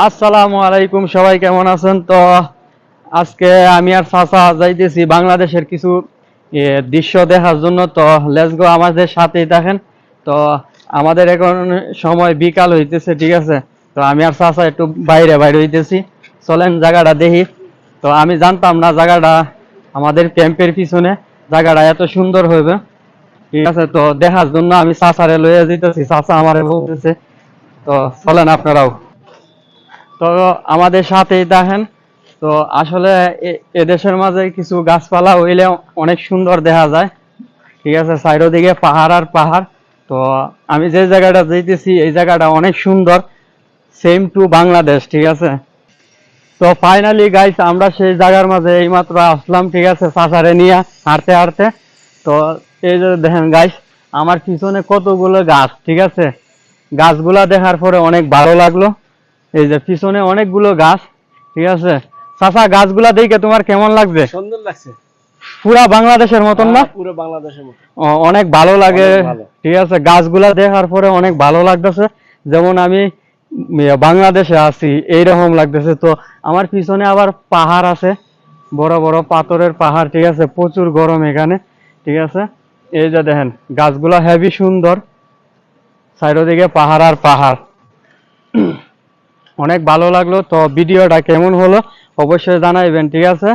আসসালামু আলাইকুম, সবাই কেমন আছেন? তো আজকে আমি আর চাচা যাইতেছি বাংলাদেশের কিছু দৃশ্য দেখার জন্য। তো লেটস গো, আমাদের সাথেই থাকেন। তো আমাদের এখন সময় বিকাল হইতেছে, ঠিক আছে? তো আমি আর চাচা একটু বাইরে বাইরে হইতেছি, চলেন জায়গাটা দেখি। তো আমি জানতাম না জায়গাটা আমাদের ক্যাম্পের পিছনে জায়গাটা এত সুন্দর হইবে, ঠিক আছে? তো দেখার জন্য আমি চাচারে লইয়া যেতেছি, চাচা আমারে বলতেছে। তো চলেন আপনারাও, তো আমাদের সাথেই দেখেন। তো আসলে এদেশের মাঝে কিছু গাছপালা হইলে অনেক সুন্দর দেখা যায়, ঠিক আছে? চারিদিকে পাহাড় আর পাহাড়। তো আমি যে জায়গাটা যাইতেছি এই জায়গাটা অনেক সুন্দর, সেম টু বাংলাদেশ, ঠিক আছে? তো ফাইনালি গাইস, আমরা সেই জায়গার মাঝে এইমাত্র আসলাম, ঠিক আছে, চাচারে নিয়ে হাঁটতে হাঁটতে। তো এই যে দেখেন গাইস, আমার পিছনে কতগুলো গাছ, ঠিক আছে? গাছগুলা দেখার পরে অনেক ভালো লাগলো। এই যে পিছনে অনেকগুলো গাছ, ঠিক আছে? চাচা, গাছগুলা দেখে তোমার কেমন লাগছে? সুন্দর লাগছে। পুরা বাংলাদেশের মতন না? পুরো বাংলাদেশের মতো। অনেক ভালো লাগে, অনেক ভালো। ঠিক আছে? গাছগুলা দেখার পরে অনেক ভালো লাগতেছে, যেমন আমি বাংলাদেশে আছি এইরকম লাগতেছে। তো আমার পিছনে আবার পাহাড় আছে, বড় বড় পাথরের পাহাড়, ঠিক আছে? প্রচুর গরম এখানে, ঠিক আছে? এই যে দেখেন গাছগুলা হেভি সুন্দর, চারিদিকে পাহাড় আর পাহাড়। অনেক ভালো লাগলো। তো ভিডিওটা কেমন হলো অবশ্যই জানাইবেন, ঠিক আছে?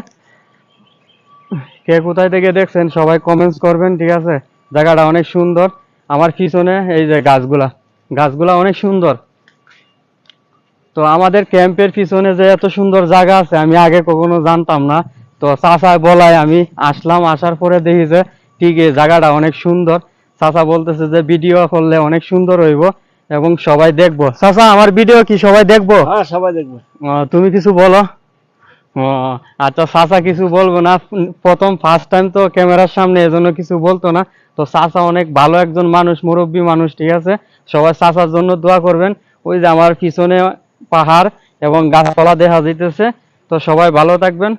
কে কোথায় থেকে দেখছেন সবাই কমেন্টস করবেন, ঠিক আছে? জায়গাটা অনেক সুন্দর। আমার পিছনে এই যে গাছগুলা, গাছগুলা অনেক সুন্দর। তো আমাদের ক্যাম্পের পিছনে যে এত সুন্দর জায়গা আছে আমি আগে কখনো জানতাম না। তো চাচা বলায় আমি আসলাম, আসার পরে দেখি যে ঠিক এই জায়গাটা অনেক সুন্দর। চাচা বলতেছে যে ভিডিও করলে অনেক সুন্দর হইব এবং সবাই দেখবো। চাচা, আমার ভিডিও কি সবাই দেখবো? হ্যাঁ, সবাই দেখবে। তুমি কিছু বলো। ও আচ্ছা, চাচা কিছু বলবো না, প্রথম ফার্স্ট টাইম তো ক্যামেরার সামনে, এজন্য কিছু বলতো না। তো চাচা অনেক ভালো একজন মানুষ, মুরব্বী মানুষ, ঠিক আছে? সবাই চাচার জন্য দোয়া করবেন। ওই যে আমার পিছনে পাহাড় এবং গাছপালা দেখা যাইতেছে। তো সবাই ভালো থাকবেন।